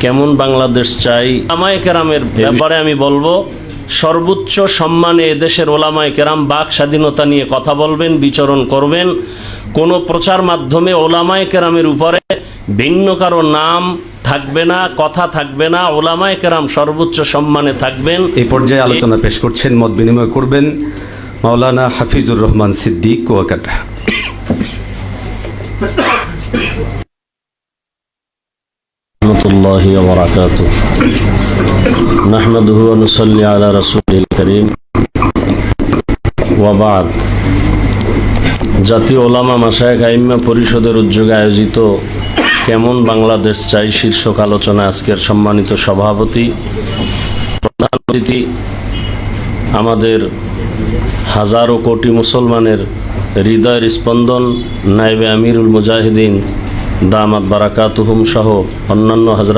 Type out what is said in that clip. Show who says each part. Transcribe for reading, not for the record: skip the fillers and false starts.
Speaker 1: কেমন বাংলাদেশ চাই। ওলামায়ে কেরামের ব্যাপারে আমি বলবো, সর্বোচ্চ সম্মানে এদেশের ওলামায়ে কেরাম বাক স্বাধীনতা নিয়ে কথা বলবেন, বিচরণ করবেন। কোনো প্রচার মাধ্যমে ওলামায়ে কেরামের উপরে ভিন্ন কারো নাম থাকবে না, কথা থাকবে না। ওলামায়ে কেরাম সর্বোচ্চ সম্মানে থাকবেন।
Speaker 2: এই পর্যায়ে আলোচনা পেশ করছেন, মত বিনিময় করবেন মাওলানা হাফিজুর রহমান সিদ্দিক কুয়াকাটা।
Speaker 1: রহমতুল্লাহি ওয়া বারাকাতুহু। নাহমাদুহু ওয়া নুসাল্লি আলা রাসূলিল কারীম ওয়া বা'দ। জাতীয় ওলামা মাশায়েখ আইম্মা পরিষদের উদ্যোগে আয়োজিত কেমন বাংলাদেশ চাই শীর্ষক আলোচনা আজকের সম্মানিত সভাপতি, প্রধান অতিথি, আমাদের হাজারো কোটি মুসলমানের হৃদয়ের স্পন্দন নায়েবে আমিরুল মুজাহিদিন দামাত বারাকাতুহুম সহ অন্যান্য হাজরাত